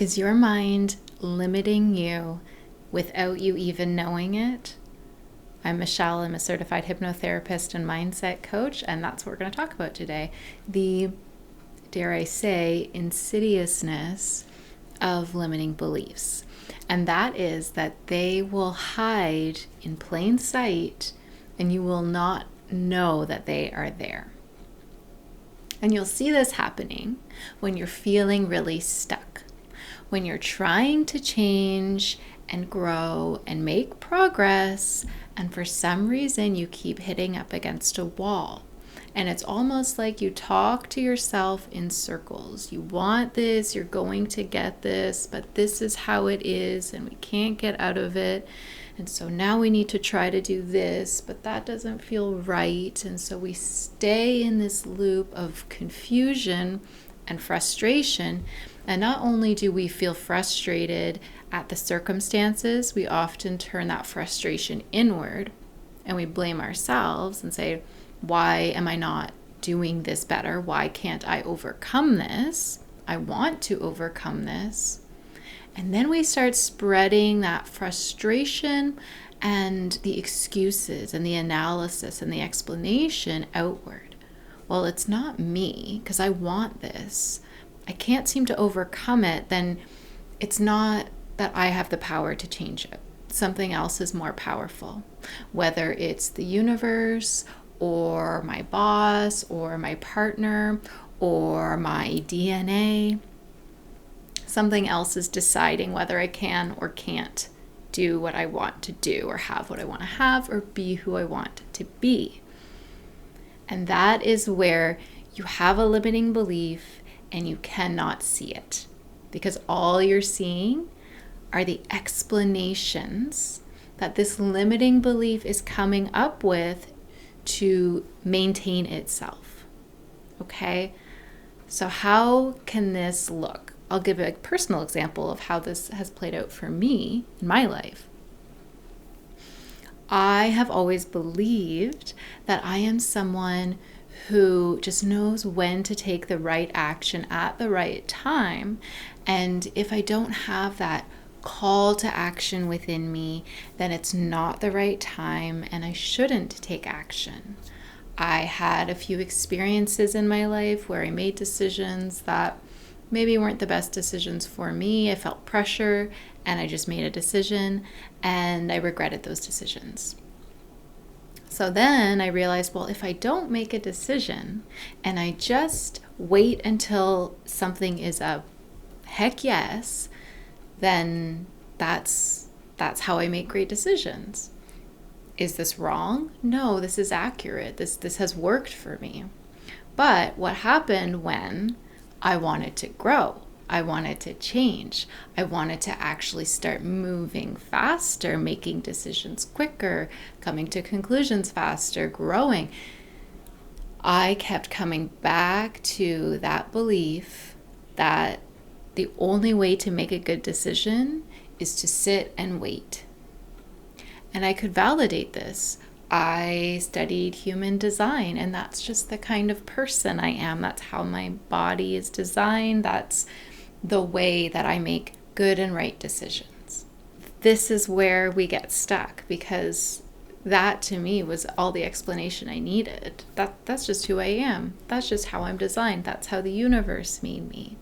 Is your mind limiting you without you even knowing it? I'm Michelle. I'm a certified hypnotherapist and mindset coach, and that's what we're going to talk about today. The, dare I say, insidiousness of limiting beliefs. And that is that they will hide in plain sight and you will not know that they are there. And you'll see this happening when you're feeling really stuck, when you're trying to change and grow and make progress, and for some reason you keep hitting up against a wall. And it's almost like you talk to yourself in circles. You want this, you're going to get this, but this is how it is, and we can't get out of it. And so now we need to try to do this, but that doesn't feel right. And so we stay in this loop of confusion and frustration. And not only do we feel frustrated at the circumstances, we often turn that frustration inward and we blame ourselves and say, why am I not doing this better? Why can't I overcome this? I want to overcome this. And then we start spreading that frustration and the excuses and the analysis and the explanation outward. Well, it's not me because I want this. I can't seem to overcome it. Then it's not that I have the power to change it. Something else is more powerful, whether it's the universe or my boss or my partner or my DNA. Something else is deciding whether I can or can't do what I want to do or have what I want to have or be who I want to be. And that is where you have a limiting belief and you cannot see it because all you're seeing are the explanations that this limiting belief is coming up with to maintain itself. Okay? So how can this look? I'll give a personal example of how this has played out for me in my life. I have always believed that I am someone who just knows when to take the right action at the right time. And if I don't have that call to action within me, then it's not the right time and I shouldn't take action. I had a few experiences in my life where I made decisions that maybe weren't the best decisions for me. I felt pressure and I just made a decision and I regretted those decisions. So then I realized, well, if I don't make a decision and I just wait until something is a heck yes, then that's how I make great decisions. Is this wrong? No, this is accurate. This has worked for me. But what happened when I wanted to grow? I wanted to change. I wanted to actually start moving faster, making decisions quicker, coming to conclusions faster, growing. I kept coming back to that belief that the only way to make a good decision is to sit and wait. And I could validate this. I studied human design, and that's just the kind of person I am. That's how my body is designed. That's the way that I make good and right decisions. This is where we get stuck because that to me was all the explanation I needed. That's just who I am. That's just how I'm designed. That's how the universe made me.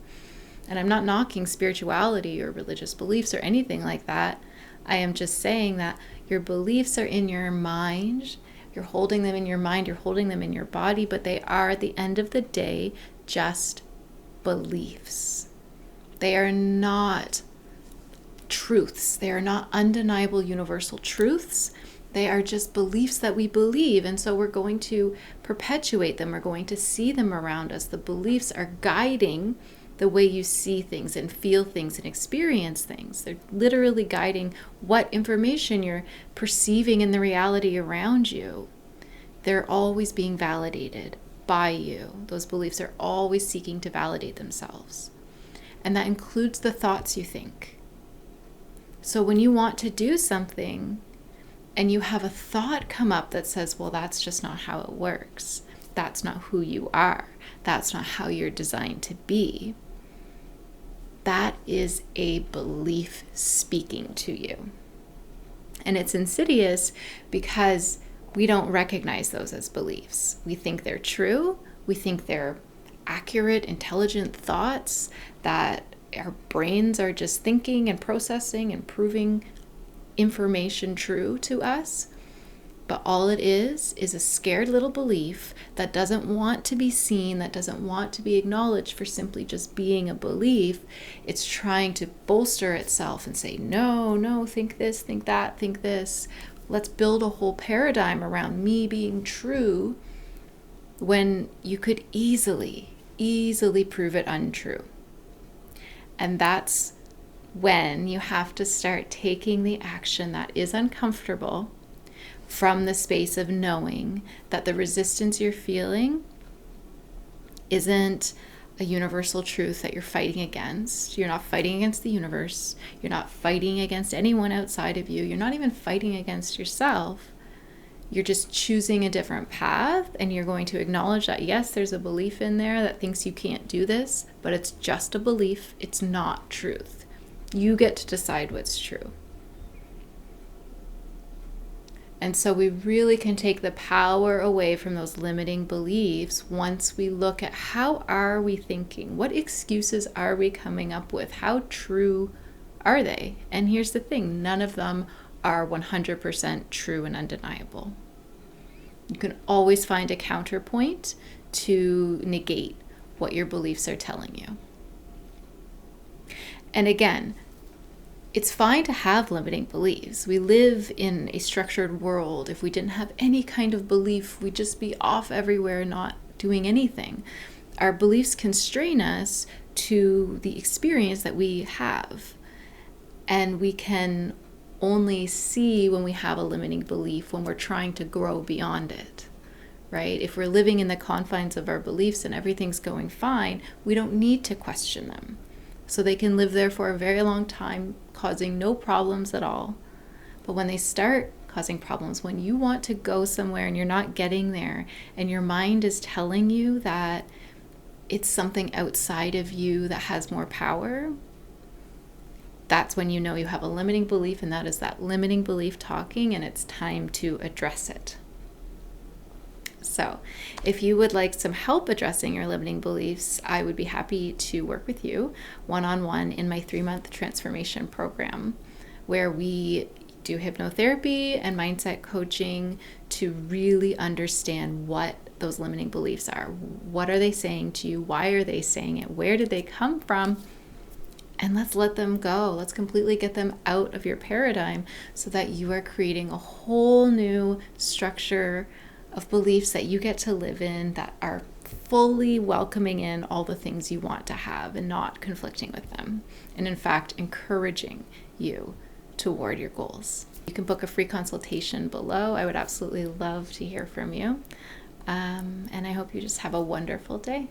And I'm not knocking spirituality or religious beliefs or anything like that. I am just saying that your beliefs are in your mind. You're holding them in your mind. You're holding them in your body. But they are, at the end of the day, just beliefs. They are not truths. They are not undeniable universal truths. They are just beliefs that we believe. And so we're going to perpetuate them. We're going to see them around us. The beliefs are guiding the way you see things and feel things and experience things. They're literally guiding what information you're perceiving in the reality around you. They're always being validated by you. Those beliefs are always seeking to validate themselves. And that includes the thoughts you think. So when you want to do something and you have a thought come up that says, well, that's just not how it works. That's not who you are. That's not how you're designed to be. that is a belief speaking to you. And it's insidious because we don't recognize those as beliefs. We think they're true. We think they're accurate, intelligent thoughts that our brains are just thinking and processing and proving information true to us. But all it is a scared little belief that doesn't want to be seen, that doesn't want to be acknowledged for simply just being a belief. It's trying to bolster itself and say, no, think this, think that, think this. Let's build a whole paradigm around me being true when you could easily prove it untrue. And that's when you have to start taking the action that is uncomfortable from the space of knowing that the resistance you're feeling isn't a universal truth that you're fighting against. You're not fighting against the universe. You're not fighting against anyone outside of you. You're not even fighting against yourself. You're just choosing a different path, and you're going to acknowledge that, yes, there's a belief in there that thinks you can't do this, but it's just a belief. It's not truth. You get to decide what's true. And so we really can take the power away from those limiting beliefs once we look at how are we thinking? What excuses are we coming up with? How true are they? And here's the thing, none of them are 100% true and undeniable. You can always find a counterpoint to negate what your beliefs are telling you. And again, it's fine to have limiting beliefs. We live in a structured world. If we didn't have any kind of belief, we'd just be off everywhere, not doing anything. Our beliefs constrain us to the experience that we have. And we can only see when we have a limiting belief when we're trying to grow beyond it, right? If we're living in the confines of our beliefs and everything's going fine, we don't need to question them. So they can live there for a very long time, causing no problems at all. But when they start causing problems, when you want to go somewhere and you're not getting there, and your mind is telling you that it's something outside of you that has more power, that's when you know you have a limiting belief, and that is that limiting belief talking, and it's time to address it. So if you would like some help addressing your limiting beliefs, I would be happy to work with you one-on-one in my 3-month transformation program, where we do hypnotherapy and mindset coaching to really understand what those limiting beliefs are. What are they saying to you? Why are they saying it? Where did they come from? And let's let them go. Let's completely get them out of your paradigm so that you are creating a whole new structure of beliefs that you get to live in that are fully welcoming in all the things you want to have and not conflicting with them. And in fact, encouraging you toward your goals. You can book a free consultation below. I would absolutely love to hear from you. And I hope you just have a wonderful day.